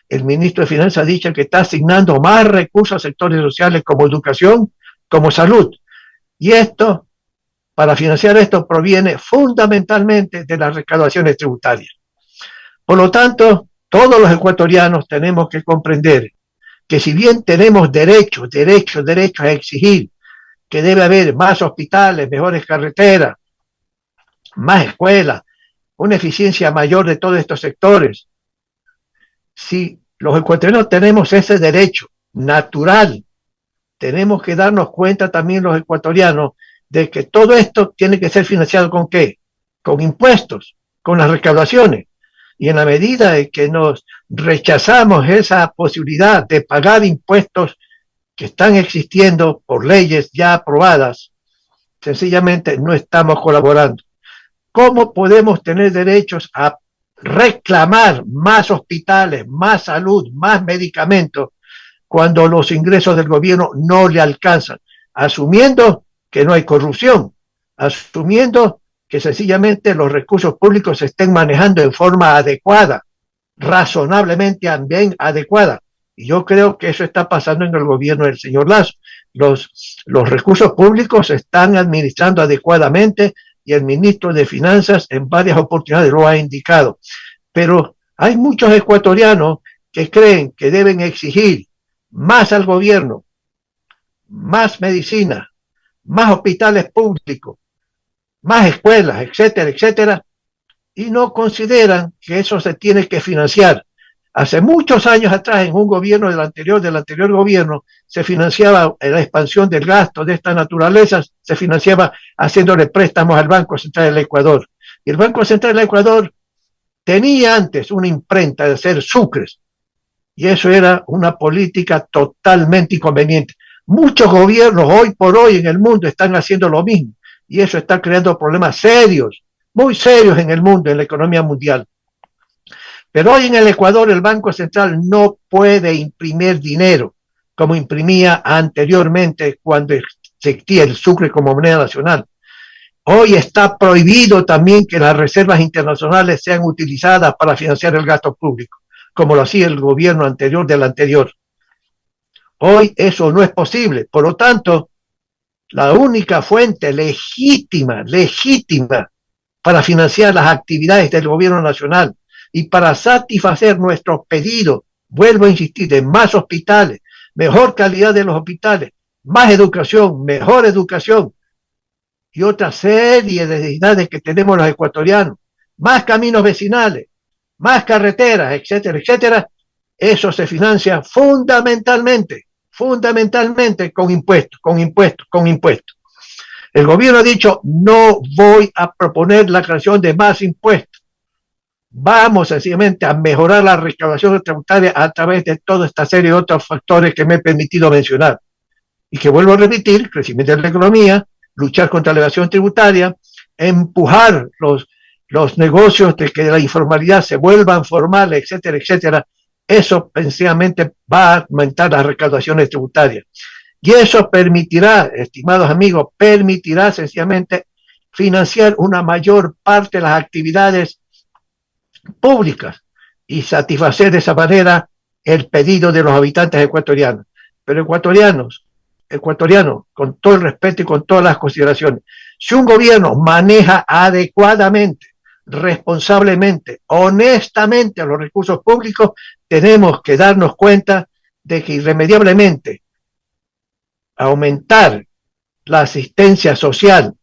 El ministro de Finanzas ha dicho que está asignando más recursos a sectores sociales como educación, como salud. Y esto, para financiar esto, proviene fundamentalmente de las recaudaciones tributarias. Por lo tanto, todos los ecuatorianos tenemos que comprender que si bien tenemos derecho a exigir que debe haber más hospitales, mejores carreteras, más escuelas, una eficiencia mayor de todos estos sectores, si los ecuatorianos tenemos ese derecho natural, tenemos que darnos cuenta también los ecuatorianos de que todo esto tiene que ser financiado ¿con qué? Con impuestos, con las recaudaciones. Y en la medida en que nos rechazamos esa posibilidad de pagar impuestos que están existiendo por leyes ya aprobadas, sencillamente no estamos colaborando. ¿Cómo podemos tener derechos a reclamar más hospitales, más salud, más medicamentos cuando los ingresos del gobierno no le alcanzan? Asumiendo que no hay corrupción, asumiendo que sencillamente los recursos públicos se estén manejando en forma adecuada, razonablemente bien adecuada. Y yo creo que eso está pasando en el gobierno del señor Lasso. Los recursos públicos se están administrando adecuadamente y el ministro de Finanzas en varias oportunidades lo ha indicado. Pero hay muchos ecuatorianos que creen que deben exigir más al gobierno, más medicina, más hospitales públicos, más escuelas, etcétera, etcétera, y no consideran que eso se tiene que financiar. Hace muchos años atrás, en un gobierno del anterior gobierno, se financiaba la expansión del gasto de esta naturaleza, se financiaba haciéndole préstamos al Banco Central del Ecuador. Y el Banco Central del Ecuador tenía antes una imprenta de hacer sucres, y eso era una política totalmente inconveniente. Muchos gobiernos hoy por hoy en el mundo están haciendo lo mismo, y eso está creando problemas serios, muy serios en el mundo, en la economía mundial. Pero hoy en el Ecuador el Banco Central no puede imprimir dinero como imprimía anteriormente cuando existía el sucre como moneda nacional. Hoy está prohibido también que las reservas internacionales sean utilizadas para financiar el gasto público, como lo hacía el gobierno anterior del anterior. Hoy eso no es posible. Por lo tanto, la única fuente legítima para financiar las actividades del gobierno nacional y para satisfacer nuestros pedidos, vuelvo a insistir, de más hospitales, mejor calidad de los hospitales, más educación, mejor educación y otra serie de necesidades que tenemos los ecuatorianos, más caminos vecinales, más carreteras, etcétera, etcétera, eso se financia fundamentalmente con impuestos. El gobierno ha dicho, no voy a proponer la creación de más impuestos. Vamos sencillamente a mejorar la recaudación tributaria a través de toda esta serie de otros factores que me he permitido mencionar. Y que vuelvo a repetir, crecimiento de la economía, luchar contra la evasión tributaria, empujar los negocios de que la informalidad se vuelvan formales, etcétera, etcétera. Eso sencillamente va a aumentar las recaudaciones tributarias. Y eso permitirá, estimados amigos, sencillamente financiar una mayor parte de las actividades públicas y satisfacer de esa manera el pedido de los habitantes ecuatorianos. Pero ecuatorianos, con todo el respeto y con todas las consideraciones, si un gobierno maneja adecuadamente, responsablemente, honestamente los recursos públicos, tenemos que darnos cuenta de que irremediablemente aumentar la asistencia social,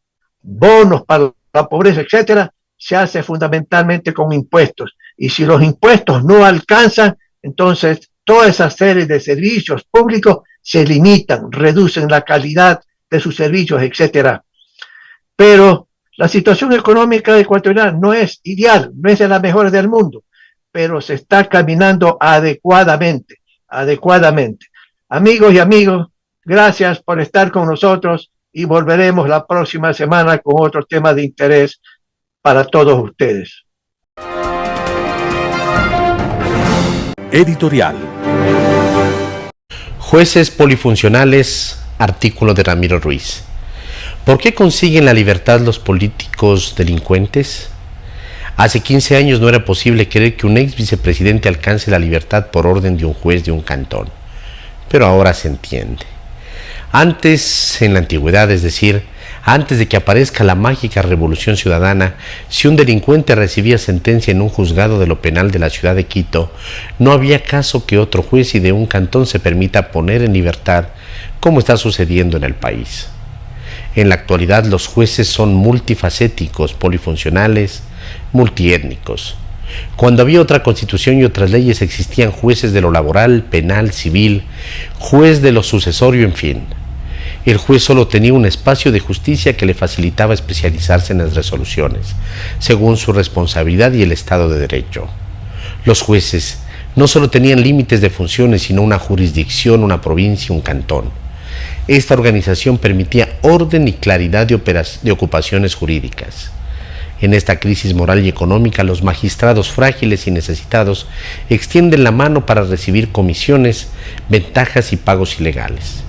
bonos para la pobreza, etcétera, se hace fundamentalmente con impuestos. Y si los impuestos no alcanzan, entonces toda esa serie de servicios públicos se limitan, reducen la calidad de sus servicios, etcétera. Pero la situación económica ecuatoriana no es ideal, no es de las mejores del mundo, pero se está caminando adecuadamente. Amigos y amigos, gracias por estar con nosotros y volveremos la próxima semana con otro tema de interés para todos ustedes. Editorial. Jueces polifuncionales, artículo de Ramiro Ruiz. ¿Por qué consiguen la libertad los políticos delincuentes? Hace 15 años no era posible creer que un ex vicepresidente alcance la libertad por orden de un juez de un cantón, pero ahora se entiende. Antes, en la antigüedad, es decir, antes de que aparezca la mágica revolución ciudadana, si un delincuente recibía sentencia en un juzgado de lo penal de la ciudad de Quito, no había caso que otro juez y de un cantón se permita poner en libertad, como está sucediendo en el país. En la actualidad los jueces son multifacéticos, polifuncionales, multiétnicos. Cuando había otra constitución y otras leyes existían jueces de lo laboral, penal, civil, juez de lo sucesorio, en fin. El juez solo tenía un espacio de justicia que le facilitaba especializarse en las resoluciones, según su responsabilidad y el Estado de Derecho. Los jueces no solo tenían límites de funciones, sino una jurisdicción, una provincia, un cantón. Esta organización permitía orden y claridad de ocupaciones jurídicas. En esta crisis moral y económica, los magistrados frágiles y necesitados extienden la mano para recibir comisiones, ventajas y pagos ilegales.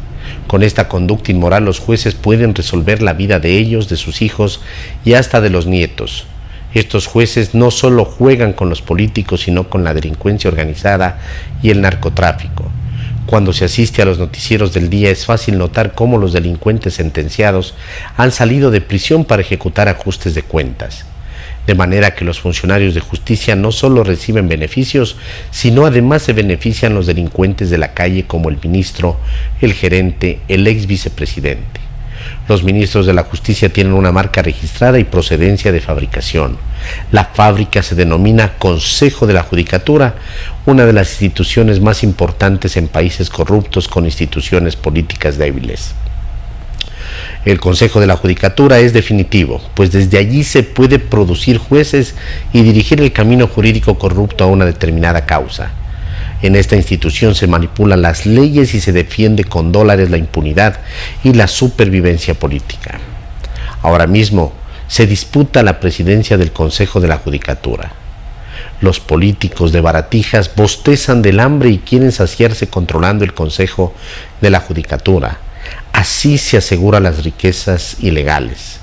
Con esta conducta inmoral, los jueces pueden resolver la vida de ellos, de sus hijos y hasta de los nietos. Estos jueces no solo juegan con los políticos, sino con la delincuencia organizada y el narcotráfico. Cuando se asiste a los noticieros del día, es fácil notar cómo los delincuentes sentenciados han salido de prisión para ejecutar ajustes de cuentas. de manera que los funcionarios de justicia no solo reciben beneficios, sino además se benefician los delincuentes de la calle como el ministro, el gerente, el ex vicepresidente. Los ministros de la justicia tienen una marca registrada y procedencia de fabricación. La fábrica se denomina Consejo de la Judicatura, una de las instituciones más importantes en países corruptos con instituciones políticas débiles. El Consejo de la Judicatura es definitivo, pues desde allí se puede producir jueces y dirigir el camino jurídico corrupto a una determinada causa. En esta institución se manipulan las leyes y se defiende con dólares la impunidad y la supervivencia política. Ahora mismo se disputa la presidencia del Consejo de la Judicatura. Los políticos de baratijas bostezan del hambre y quieren saciarse controlando el Consejo de la Judicatura. Así se aseguran las riquezas ilegales.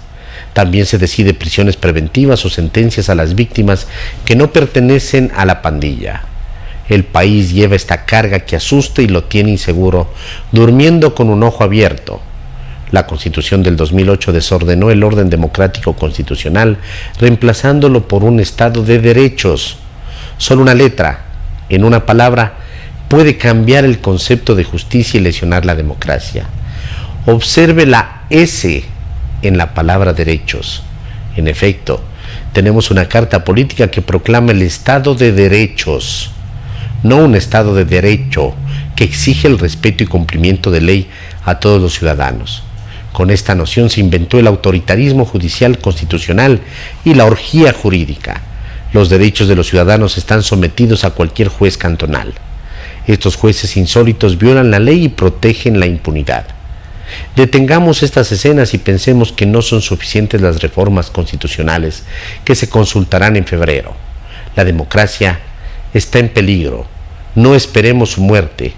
También se decide prisiones preventivas o sentencias a las víctimas que no pertenecen a la pandilla. El país lleva esta carga que asusta y lo tiene inseguro, durmiendo con un ojo abierto. La Constitución del 2008 desordenó el orden democrático constitucional, reemplazándolo por un Estado de derechos. Solo una letra, en una palabra, puede cambiar el concepto de justicia y lesionar la democracia. Observe la S en la palabra derechos. En efecto, tenemos una carta política que proclama el Estado de derechos, no un Estado de derecho que exige el respeto y cumplimiento de ley a todos los ciudadanos. Con esta noción se inventó el autoritarismo judicial constitucional y la orgía jurídica. Los derechos de los ciudadanos están sometidos a cualquier juez cantonal. Estos jueces insólitos violan la ley y protegen la impunidad. Detengamos estas escenas y pensemos que no son suficientes las reformas constitucionales que se consultarán en febrero. La democracia está en peligro. No esperemos su muerte.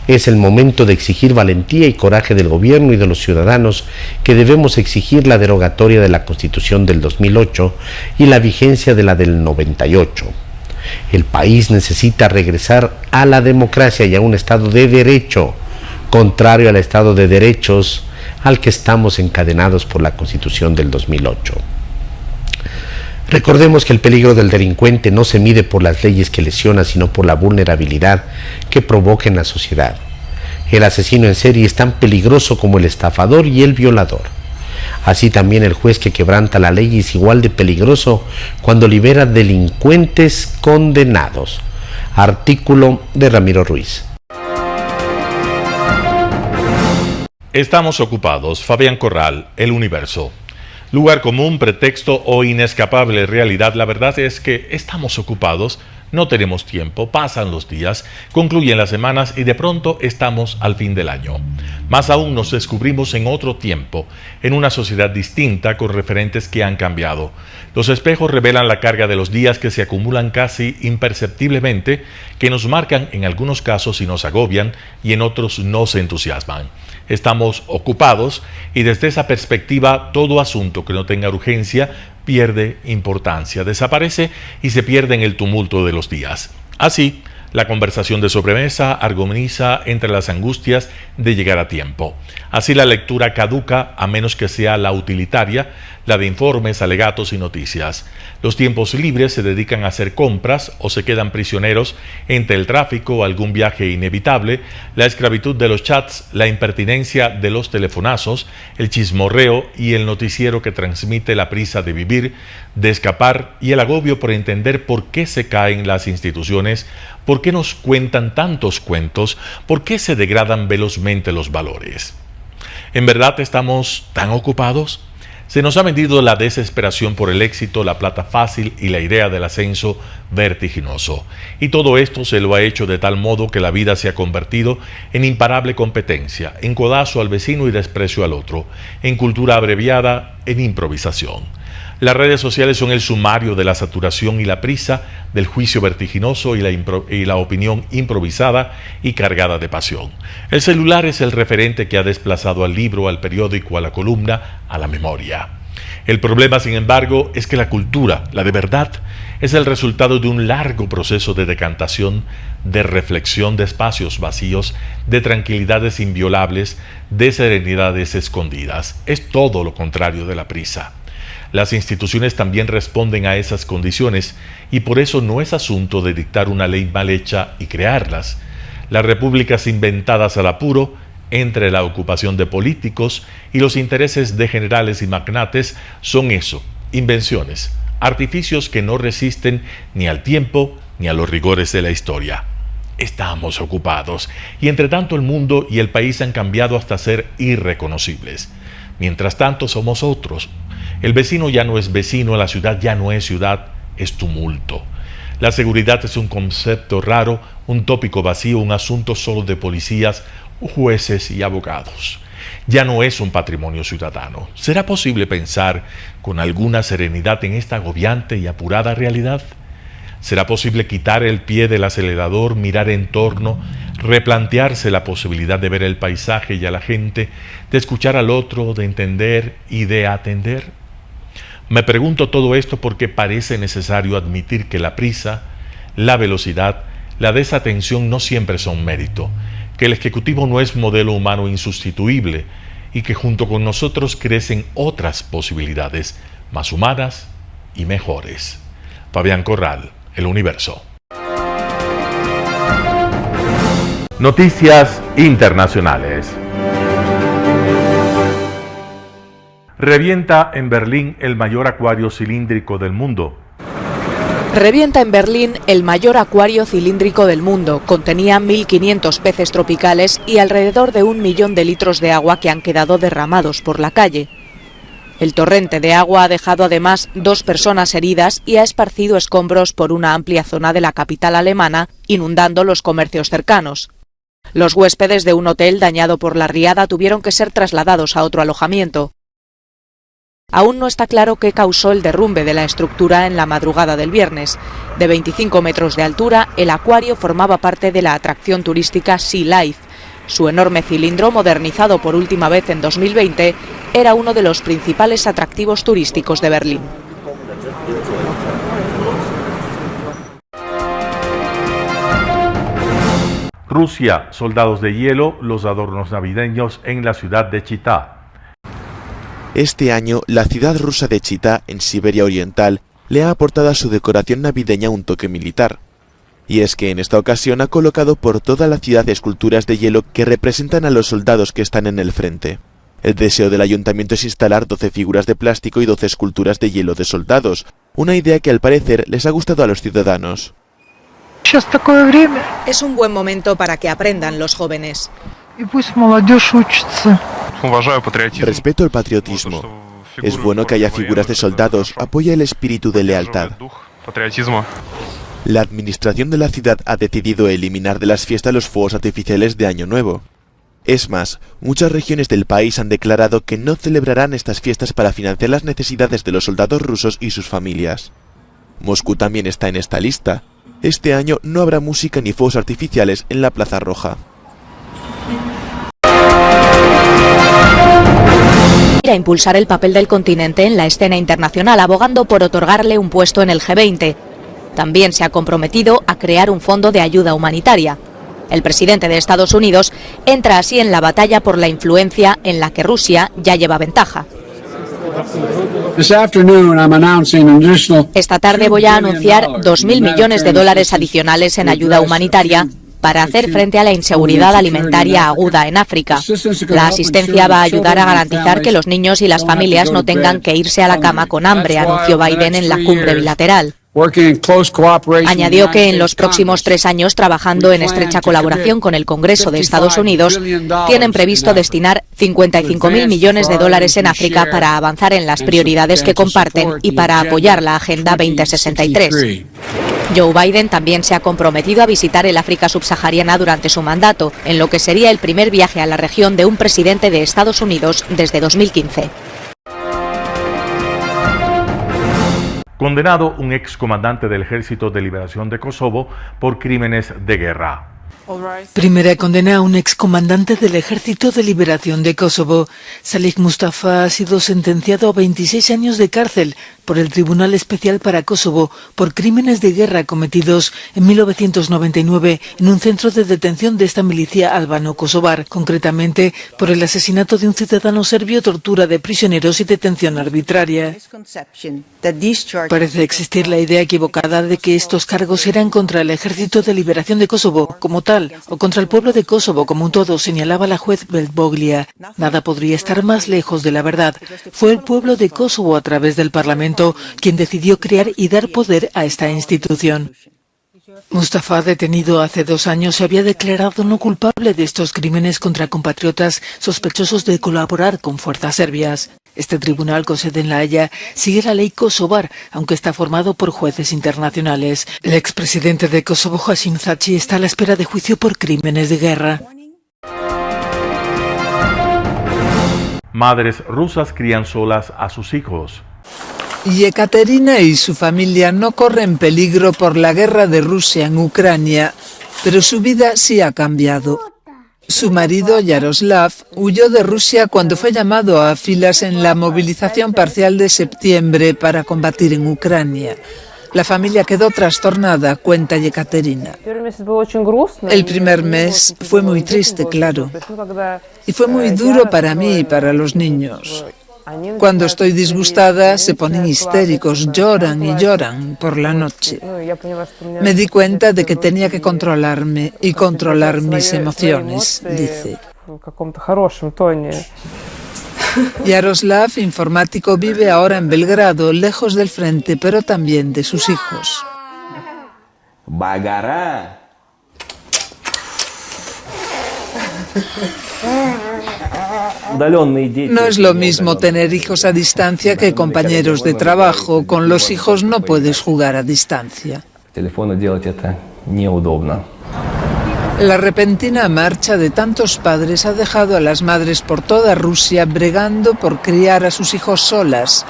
Es el momento de exigir valentía y coraje del gobierno y de los ciudadanos, que debemos exigir la derogatoria de la Constitución del 2008 y la vigencia de la del 98. El país necesita regresar a la democracia y a un Estado de derecho, contrario al Estado de derechos al que estamos encadenados por la Constitución del 2008. Recordemos que el peligro del delincuente no se mide por las leyes que lesiona, sino por la vulnerabilidad que provoca en la sociedad. El asesino en serie es tan peligroso como el estafador y el violador. Así también el juez que quebranta la ley es igual de peligroso cuando libera delincuentes condenados. Artículo de Ramiro Ruiz. Estamos ocupados. Fabián Corral, El Universo. Lugar común, pretexto o inescapable realidad. La verdad es que estamos ocupados, no tenemos tiempo, pasan los días, concluyen las semanas y de pronto estamos al fin del año. Más aún nos descubrimos en otro tiempo, en una sociedad distinta con referentes que han cambiado. Los espejos revelan la carga de los días que se acumulan casi imperceptiblemente, que nos marcan en algunos casos y nos agobian y en otros nos entusiasman. Estamos ocupados y desde esa perspectiva todo asunto que no tenga urgencia pierde importancia, desaparece y se pierde en el tumulto de los días. Así, la conversación de sobremesa armoniza entre las angustias de llegar a tiempo. Así la lectura caduca a menos que sea la utilitaria, la de informes, alegatos y noticias. Los tiempos libres se dedican a hacer compras o se quedan prisioneros entre el tráfico, algún viaje inevitable, la esclavitud de los chats, la impertinencia de los telefonazos, el chismorreo y el noticiero que transmite la prisa de vivir, de escapar y el agobio por entender por qué se caen las instituciones, por qué nos cuentan tantos cuentos, por qué se degradan velozmente los valores. ¿En verdad estamos tan ocupados? Se nos ha vendido la desesperación por el éxito, la plata fácil y la idea del ascenso vertiginoso. Y todo esto se lo ha hecho de tal modo que la vida se ha convertido en imparable competencia, en codazo al vecino y desprecio al otro, en cultura abreviada, en improvisación. Las redes sociales son el sumario de la saturación y la prisa, del juicio vertiginoso y la opinión improvisada y cargada de pasión. El celular es el referente que ha desplazado al libro, al periódico, a la columna, a la memoria. El problema, sin embargo, es que la cultura, la de verdad, es el resultado de un largo proceso de decantación, de reflexión de espacios vacíos, de tranquilidades inviolables, de serenidades escondidas. Es todo lo contrario de la prisa. Las instituciones también responden a esas condiciones y por eso no es asunto de dictar una ley mal hecha y crearlas. Las repúblicas inventadas al apuro, entre la ocupación de políticos y los intereses de generales y magnates, son eso, invenciones, artificios que no resisten ni al tiempo ni a los rigores de la historia. Estamos ocupados y entre tanto el mundo y el país han cambiado hasta ser irreconocibles. Mientras tanto somos otros. El vecino ya no es vecino, la ciudad ya no es ciudad, es tumulto. La seguridad es un concepto raro, un tópico vacío, un asunto solo de policías, jueces y abogados. Ya no es un patrimonio ciudadano. ¿Será posible pensar con alguna serenidad en esta agobiante y apurada realidad? ¿Será posible quitar el pie del acelerador, mirar en torno, replantearse la posibilidad de ver el paisaje y a la gente, de escuchar al otro, de entender y de atender? Me pregunto todo esto porque parece necesario admitir que la prisa, la velocidad, la desatención no siempre son mérito, que el Ejecutivo no es modelo humano insustituible y que junto con nosotros crecen otras posibilidades más humanas y mejores. Fabián Corral, El Universo. Noticias internacionales. Revienta en Berlín el mayor acuario cilíndrico del mundo. Revienta en Berlín el mayor acuario cilíndrico del mundo. Contenía 1.500 peces tropicales y alrededor de 1 millón de litros de agua que han quedado derramados por la calle. El torrente de agua ha dejado además 2 personas heridas y ha esparcido escombros por una amplia zona de la capital alemana, inundando los comercios cercanos. Los huéspedes de un hotel dañado por la riada tuvieron que ser trasladados a otro alojamiento. Aún no está claro qué causó el derrumbe de la estructura en la madrugada del viernes. De 25 metros de altura, el acuario formaba parte de la atracción turística Sea Life. Su enorme cilindro, modernizado por última vez en 2020, era uno de los principales atractivos turísticos de Berlín. Rusia, soldados de hielo, los adornos navideños en la ciudad de Chitá. Este año, la ciudad rusa de Chitá, en Siberia Oriental, le ha aportado a su decoración navideña un toque militar. Y es que en esta ocasión ha colocado por toda la ciudad esculturas de hielo que representan a los soldados que están en el frente. El deseo del ayuntamiento es instalar 12 figuras de plástico y 12 esculturas de hielo de soldados, una idea que al parecer les ha gustado a los ciudadanos. Es un buen momento para que aprendan los jóvenes. Respeto el patriotismo. Es bueno que haya figuras de soldados, apoya el espíritu de lealtad. La administración de la ciudad ha decidido eliminar de las fiestas los fuegos artificiales de Año Nuevo. Es más, muchas regiones del país han declarado que no celebrarán estas fiestas para financiar las necesidades de los soldados rusos y sus familias. Moscú también está en esta lista. Este año no habrá música ni fuegos artificiales en la Plaza Roja. A impulsar el papel del continente en la escena internacional, abogando por otorgarle un puesto en el G20. También se ha comprometido a crear un fondo de ayuda humanitaria. El presidente de Estados Unidos entra así en la batalla por la influencia en la que Rusia ya lleva ventaja. Esta tarde voy a anunciar 2.000 millones de dólares adicionales en ayuda humanitaria para hacer frente a la inseguridad alimentaria aguda en África. La asistencia va a ayudar a garantizar que los niños y las familias no tengan que irse a la cama con hambre, anunció Biden en la cumbre bilateral. Añadió que en los próximos 3 años, trabajando en estrecha colaboración con el Congreso de Estados Unidos, tienen previsto destinar 55.000 millones de dólares en África para avanzar en las prioridades que comparten y para apoyar la Agenda 2063. Joe Biden también se ha comprometido a visitar el África subsahariana durante su mandato, en lo que sería el primer viaje a la región de un presidente de Estados Unidos desde 2015. Condenado un excomandante del Ejército de Liberación de Kosovo por crímenes de guerra. Primera condena a un excomandante del Ejército de Liberación de Kosovo. Salih Mustafa ha sido sentenciado a 26 años de cárcel por el Tribunal Especial para Kosovo por crímenes de guerra cometidos en 1999 en un centro de detención de esta milicia albano-kosovar, concretamente por el asesinato de un ciudadano serbio, tortura de prisioneros y detención arbitraria. Parece existir la idea equivocada de que estos cargos eran contra el Ejército de Liberación de Kosovo como tal, o contra el pueblo de Kosovo como un todo, señalaba la juez Belboglia. Nada podría estar más lejos de la verdad. Fue el pueblo de Kosovo, a través del Parlamento, quien decidió crear y dar poder a esta institución. Mustafa, detenido hace 2 años, se había declarado no culpable de estos crímenes contra compatriotas sospechosos de colaborar con fuerzas serbias. Este tribunal, con sede en La Haya, sigue la ley kosovar, aunque está formado por jueces internacionales. El expresidente de Kosovo, Hashim Thaçi, está a la espera de juicio por crímenes de guerra. Madres rusas crían solas a sus hijos. Yekaterina y su familia no corren peligro por la guerra de Rusia en Ucrania, pero su vida sí ha cambiado. Su marido, Yaroslav, huyó de Rusia cuando fue llamado a filas en la movilización parcial de septiembre para combatir en Ucrania. La familia quedó trastornada, cuenta Yekaterina. El primer mes fue muy triste, claro, y fue muy duro para mí y para los niños. Cuando estoy disgustada, se ponen histéricos, lloran y lloran por la noche. Me di cuenta de que tenía que controlarme y controlar mis emociones, dice. Yaroslav, informático, vive ahora en Belgrado, lejos del frente, pero también de sus hijos. No es lo mismo tener hijos a distancia que compañeros de trabajo. Con los hijos no puedes jugar a distancia. La repentina marcha de tantos padres ha dejado a las madres por toda Rusia bregando por criar a sus hijos solas.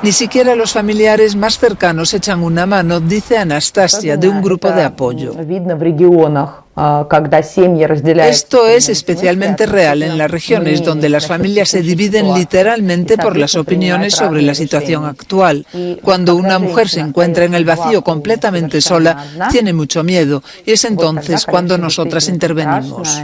Ni siquiera los familiares más cercanos echan una mano, dice Anastasia, de un grupo de apoyo. Esto es especialmente real en las regiones donde las familias se dividen literalmente por las opiniones sobre la situación actual. Cuando una mujer se encuentra en el vacío completamente sola, tiene mucho miedo, y es entonces cuando nosotras intervenimos.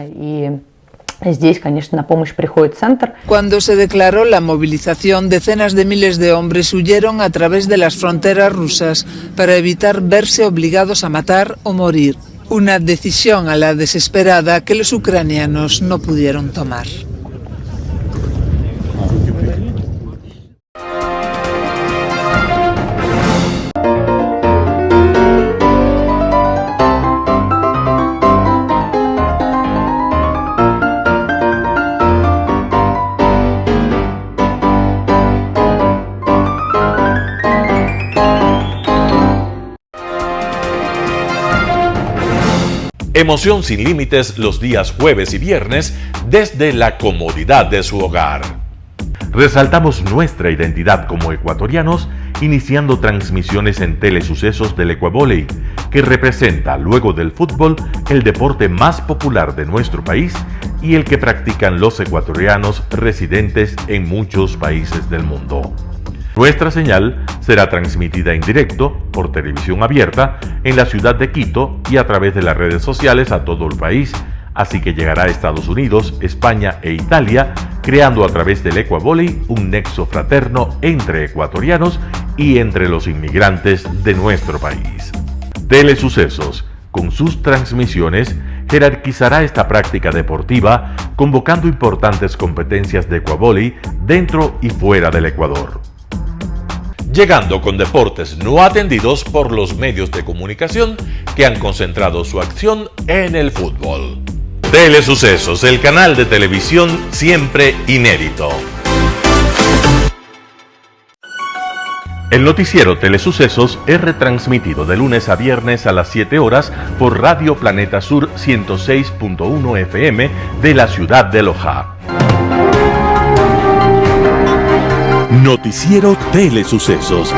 Cuando se declaró la movilización, decenas de miles de hombres huyeron a través de las fronteras rusas para evitar verse obligados a matar o morir. Una decisión a la desesperada que los ucranianos no pudieron tomar. Emoción sin límites los días jueves y viernes desde la comodidad de su hogar. Resaltamos nuestra identidad como ecuatorianos iniciando transmisiones en Telesucesos del Ecuavóley, que representa, luego del fútbol, el deporte más popular de nuestro país y el que practican los ecuatorianos residentes en muchos países del mundo. Nuestra señal será transmitida en directo por televisión abierta en la ciudad de Quito y a través de las redes sociales a todo el país, así que llegará a Estados Unidos, España e Italia, creando a través del Ecuavóley un nexo fraterno entre ecuatorianos y entre los inmigrantes de nuestro país. Telesucesos, con sus transmisiones, jerarquizará esta práctica deportiva, convocando importantes competencias de Ecuavóley dentro y fuera del Ecuador. Llegando con deportes no atendidos por los medios de comunicación que han concentrado su acción en el fútbol. Telesucesos, el canal de televisión siempre inédito. El noticiero Telesucesos es retransmitido de lunes a viernes a las 7 horas por Radio Planeta Sur 106.1 FM de la ciudad de Loja. Noticiero Telesucesos.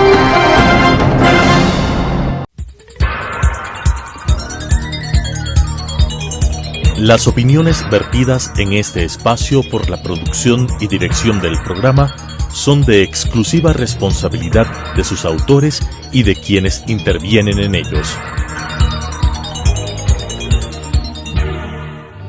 Las opiniones vertidas en este espacio por la producción y dirección del programa son de exclusiva responsabilidad de sus autores y de quienes intervienen en ellos.